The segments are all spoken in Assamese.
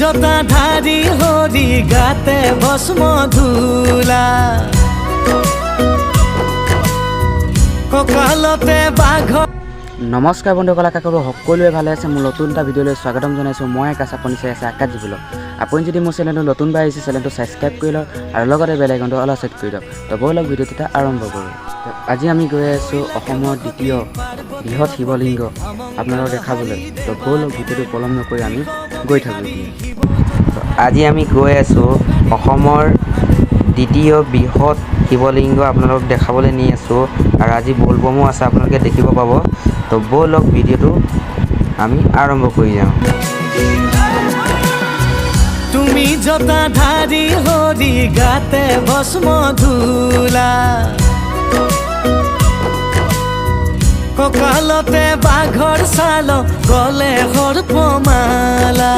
জটাধাৰী হৰি গাতে ভস্ম ধূলা কঁকালতে বাঘৰ। নমস্কাৰ বন্ধুসকল, আশা কৰোঁ সকলোৱে ভালে আছে। মোৰ নতুন এটা ভিডিঅ'লৈ স্বাগতম জনাইছোঁ। মই আকাশ, আপুনি চাই আছে আকাশ জীৱলক। আপুনি যদি মোৰ চেনেলটো নতুনবাৰ আহিছে, চেনেলটো ছাবস্ক্ৰাইব কৰি লওক আৰু লগতে বেল আইকনটো অল ছেট কৰি দিয়ক। তো ব'লক ভিডিঅ'টো এটা আৰম্ভ কৰোঁ। আজি আমি গৈ আছোঁ অসমৰ দ্বিতীয় বৃহৎ শিৱলিংগ আপোনালোকক দেখাবলৈ। তো ব'লক ভিডিঅ'টো পলম নকৰি আমি গৈ থাকোঁ। আজি আমি গৈ আছোঁ অসমৰ দ্বিতীয় বৃহৎ শিৱলিংগ আপোনালোকক দেখাবলৈ নি আছোঁ আৰু আজি বলবমো আছে, আপোনালোকে দেখিব পাব। তো ব'লক ভিডিঅ'টো আমি আৰম্ভ কৰি যাওঁ। তুমি জটাধাৰী হৰি গাতে ভস্ম ধূলা কঁকালতে বাঘৰ ছাল গলে সৰ্পমালা।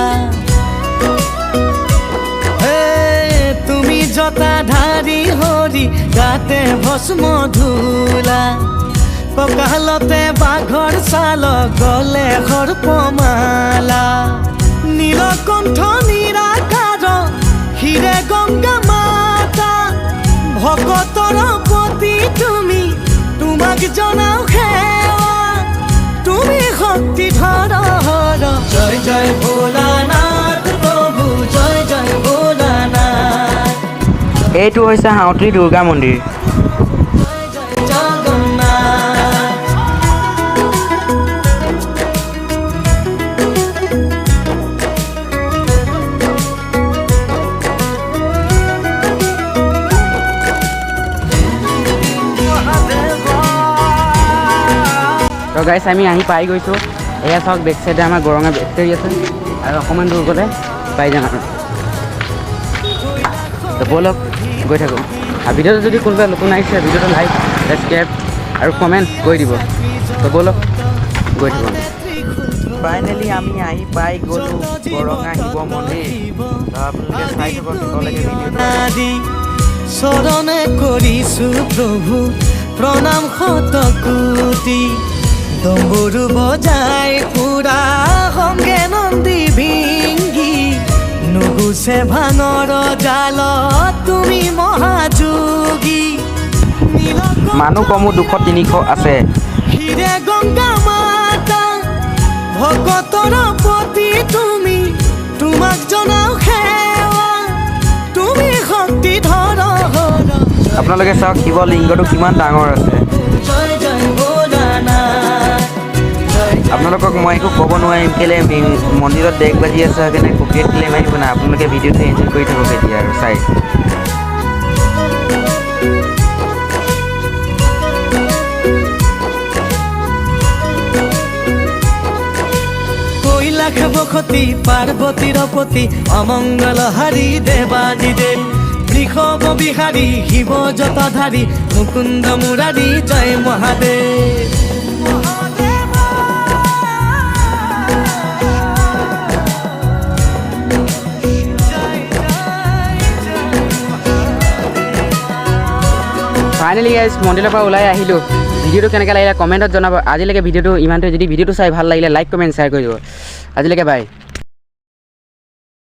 তুমি জটাধাৰী হৰি গাতে ভস্ম ধূলা কঁকালতে বাঘৰ ছাল গলে সৰ্পমালা। নীলকণ্ঠ নিৰাকাৰ হিৰে গংগা মাতা ভকতৰ প্ৰতি তুমি তোমাক জনাও সেৱা। তুমি শক্তি ধৰ জয় জয় ভোলানাথ প্ৰভু জয় জয় ভোলানাথ। এইটো হৈছে হাউতি দুৰ্গা মন্দিৰ। তো গাইছ আমি আহি পাই গৈছোঁ। এয়া চাওক, বেক চাইডে আমাৰ গৰঙা বেটেৰী আছে আৰু অকণমান দূৰ গ'লে পাই যাম আৰু। তো ব'লক গৈ থাকোঁ। আৰু ভিডিঅ'টো যদি কোনোবাই নতুন আহিছে, ভিডিঅ'টো লাইক ছাবস্ক্ৰাইব আৰু কমেণ্ট কৰি দিব। তো ব'লক গৈ থাকোঁ। ফাইনেলি আমি আহি পাই গ'লোঁ গৰঙা শিৱ মন্দিৰ। আপোনালোকে চাই থাকক শেষলৈকে ভিডিঅ'টো। চৰণে কৰিছোঁ প্ৰভু প্ৰণাম শতকোটি। ডম্বৰু বজাই পুৰা সংগে নন্দী ভিংগি নুগুছে ভাঙৰ জালত তুমি মহাযোগী। মানুহ কমো 200-300 আছে। হিৰে গংগা মাতা ভকতৰ প্ৰতি তুমি তোমাক জনাও সেৱা। তুমি শক্তি ধৰ। আপোনালোকে চাওক শিৱলিংগটো কিমান ডাঙৰ আছে। আপোনালোকক মই একো ক'ব নোৱাৰিম, কেলৈ মন্দিৰত ডেক বাজি আছে সেইকাৰণে কপিয়াত ক্লেইম আহিব নাই। আপোনালোকে ভিডিঅ'টো এনজয় কৰি থাকক এতিয়া আৰু চাই। কৈলাশ বসতি পাৰ্বতীৰ পতি অমংগল হাৰি দেৱাদি দেৱ বৃষভ বিহাৰী শিৱ জটাধাৰী মুকুন্দ মুৰাৰী জয় মহাদেৱ। ফাইনেলি গাইজ মন্দিৰৰ পৰা ওলাই আহিলোঁ। ভিডিঅ'টো কেনেকৈ লাগিলে কমেণ্টত জনাব। আজিলৈকে ভিডিঅ'টো ইমানটোৱে। যদি ভিডিঅ'টো চাই ভাল লাগিলে লাইক কমেণ্ট শ্বেয়াৰ কৰি দিব। আজিলৈকে বাই।